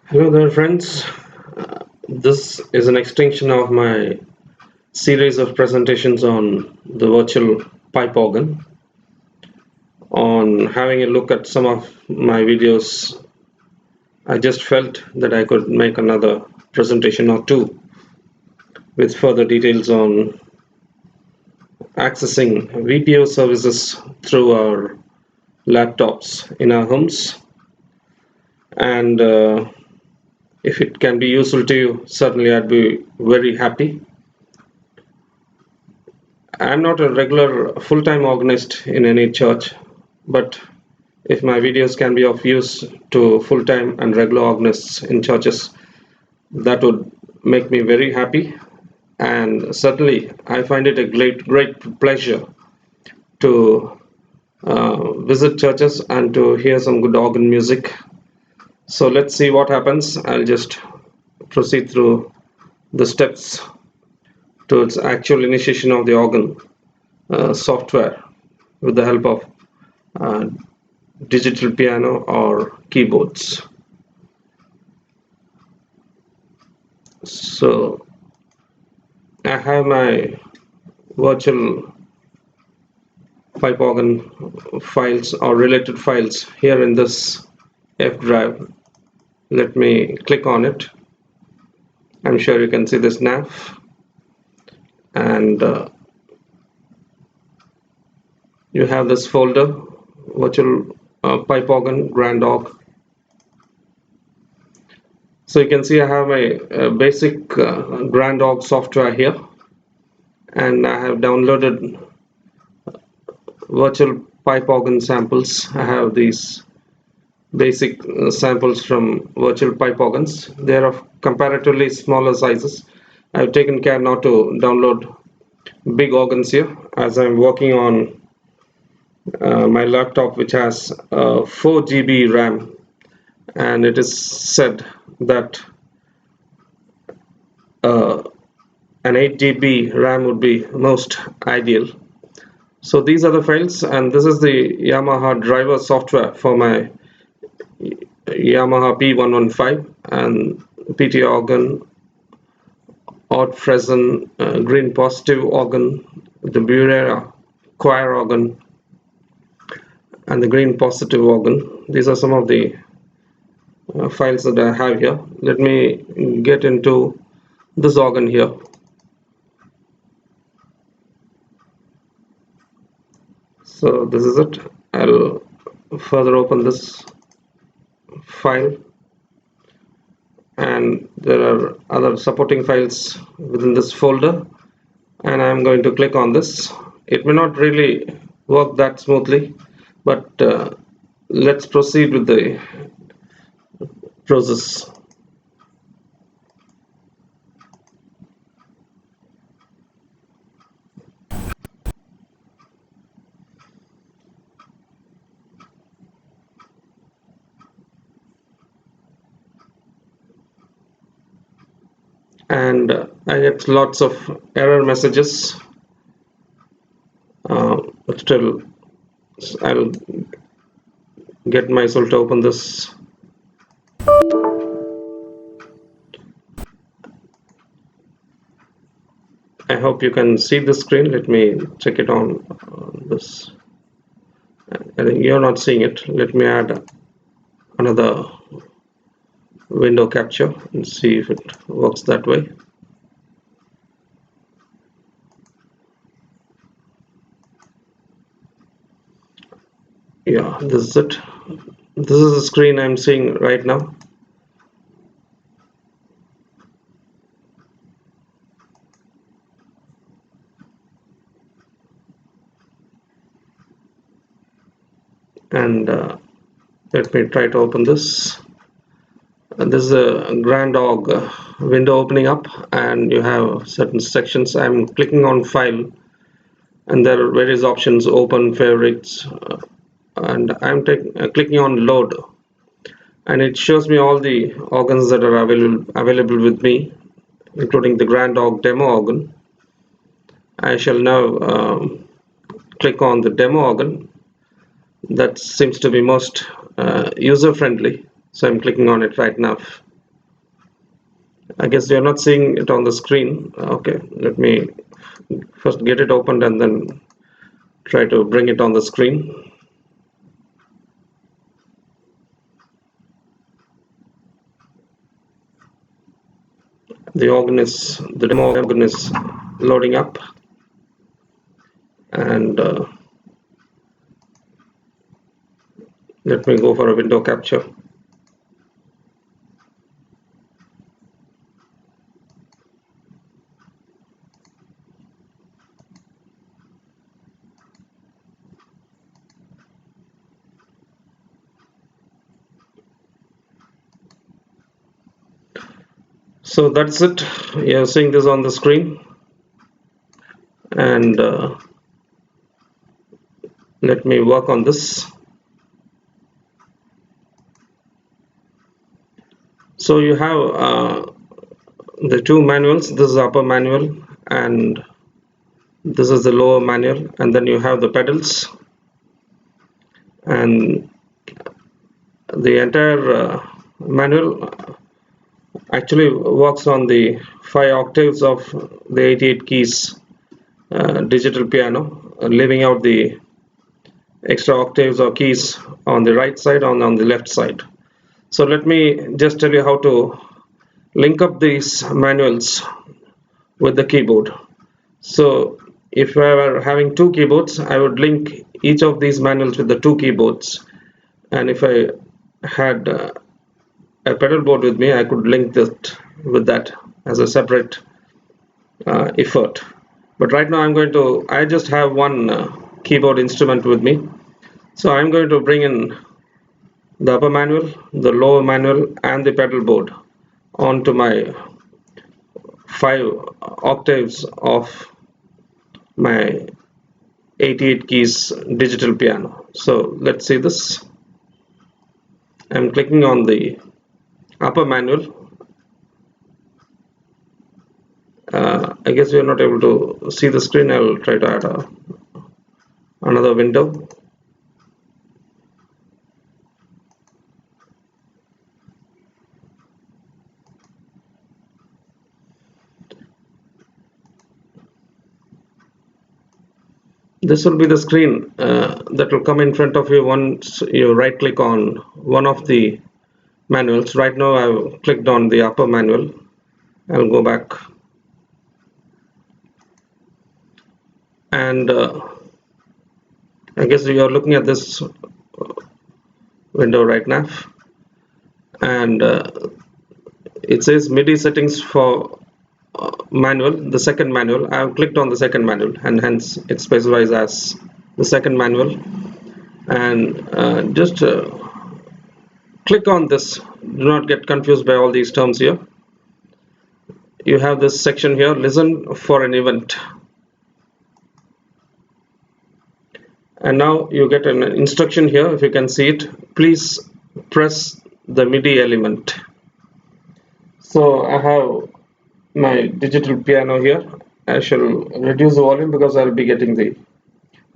Hello there, friends. This is an extension of my series of presentations on the virtual pipe organ. On having a look at some of my videos, I just felt that I could make another presentation or two with further details on accessing VPO services through our laptops in our homes. And if it can be useful to you, certainly I'd be very happy. I'm not a regular full-time organist in any church, but if my videos can be of use to full-time and regular organists in churches, that would make me very happy. And certainly, I find it a great pleasure to visit churches and to hear some good organ music. So let's see what happens. I'll just proceed through the steps to its actual initiation of the organ software with the help of uh, digital piano or keyboards. So I have my virtual pipe organ files or related files here in this F drive. Let me click on it. I'm sure you can see this nav, and you have this folder, virtual pipe organ grand org. So you can see I have my basic grand org software here, and I have downloaded virtual pipe organ samples. I have these basic samples from virtual pipe organs. They are of comparatively smaller sizes. I've taken care not to download big organs here, as I'm working on my laptop, which has 4 GB RAM, and it is said that uh, an 8 GB RAM would be most ideal. So these are the files, and this is the Yamaha driver software for my Yamaha P115 and PT organ, odd Fresn, green positive organ, the Burera choir organ, and the green positive organ. These are some of the files that I have here. Let me get into this organ here. So this is it. I'll further open this file, and there are other supporting files within this folder, and I'm going to click on this. It may not really work that smoothly, but let's proceed with the process. And I get lots of error messages. But still, I'll get myself to open this. I hope you can see the screen. Let me check it on this. I think you're not seeing it. Let me add another window capture and see if it works that way. Yeah, this is it. This is the screen I'm seeing right now. And let me try to open this. And this is a grand org window opening up, and you have certain sections. I'm clicking on file, and there are various options: open, favorites, and I'm clicking on load, and it shows me all the organs that are available with me, including the grand org demo organ. I shall now click on the demo organ. That seems to be most user friendly, so I'm clicking on it right now. I guess you're not seeing it on the screen. Okay, let me first get it opened and then try to bring it on the screen. The demo organ is loading up, and let me go for a window capture. So that's it. You're seeing this on the screen, and let me work on this. So you have the two manuals. This is upper manual and this is the lower manual, and then you have the pedals, and the entire manual actually works on the 5 octaves of the 88 keys digital piano, leaving out the extra octaves or keys on the right side and on the left side. So let me just tell you how to link up these manuals with the keyboard. So if I were having two keyboards, I would link each of these manuals with the two keyboards, and if I had a pedal board with me, I could link that with that as a separate effort. But right now I just have one keyboard instrument with me, so I'm going to bring in the upper manual, the lower manual, and the pedal board onto my 5 octaves of my 88 keys digital piano. So let's see this. I'm clicking on the upper manual. I guess you're not able to see the screen. I'll try to add another window. This will be the screen that will come in front of you once you right click on one of the manuals. Right now I've clicked on the upper manual. I'll go back, and I guess you are looking at this window right now, and it says MIDI settings for manual, the second manual. I have clicked on the second manual, and hence it specifies as the second manual. And just click on this. Do not get confused by all these terms here. You have this section here, listen for an event, and now you get an instruction here. If you can see it, please press the MIDI element. So I have my digital piano here. I shall reduce the volume because I'll be getting the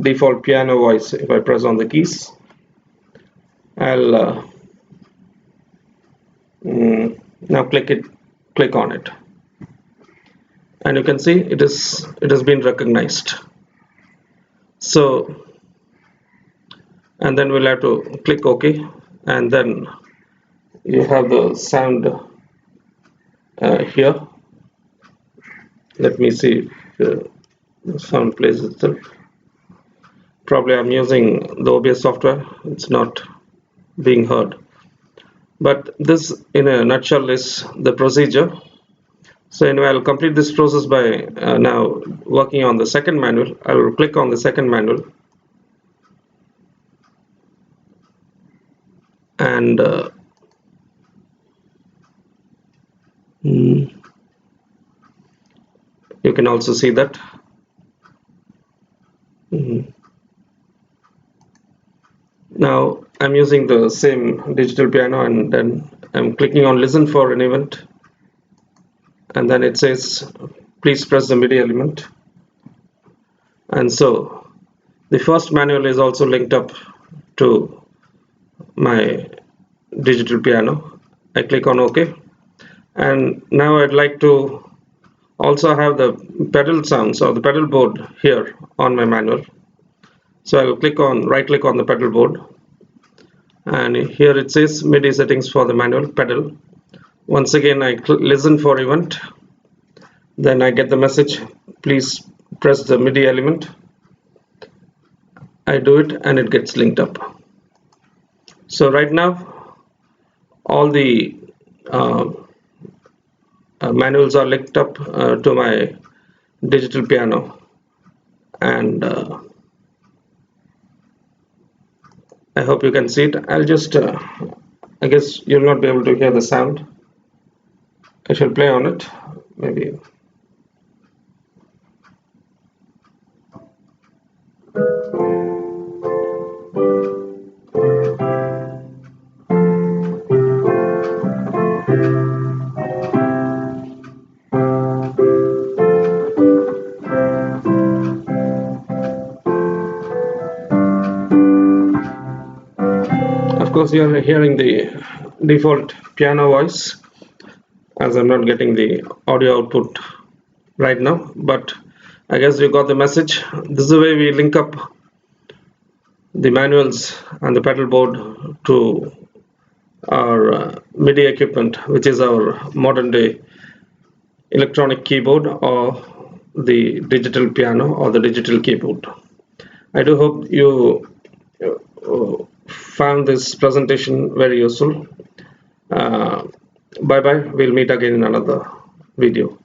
default piano voice if I press on the keys. I'll now click on it, and you can see it has been recognized. So, and then we'll have to click OK, and then you have the sound here. Let me see if the sound plays itself. Probably I'm using the OBS software, it's not being heard. But this in a nutshell is the procedure. So anyway, I'll complete this process by now working on the second manual. I will click on the second manual, and you can also see that. Now I'm using the same digital piano, and then I'm clicking on listen for an event, and then it says please press the MIDI element. And so the first manual is also linked up to my digital piano. I click on OK, And now I'd like to also have the pedal sounds or the pedal board here on my manual. So I'll right click on the pedal board, and here it says MIDI settings for the manual pedal. Once again I listen for event, then I get the message, please press the MIDI element. I do it and it gets linked up. So right now all the manuals are linked up to my digital piano, and I hope you can see it. I'll just I guess you'll not be able to hear the sound. I shall play on it maybe. Of course you are hearing the default piano voice, as I'm not getting the audio output right now, but I guess you got the message. This is the way we link up the manuals and the pedal board to our MIDI equipment, which is our modern day electronic keyboard or the digital piano or the digital keyboard. I do hope you found this presentation very useful. Bye bye. We'll meet again in another video.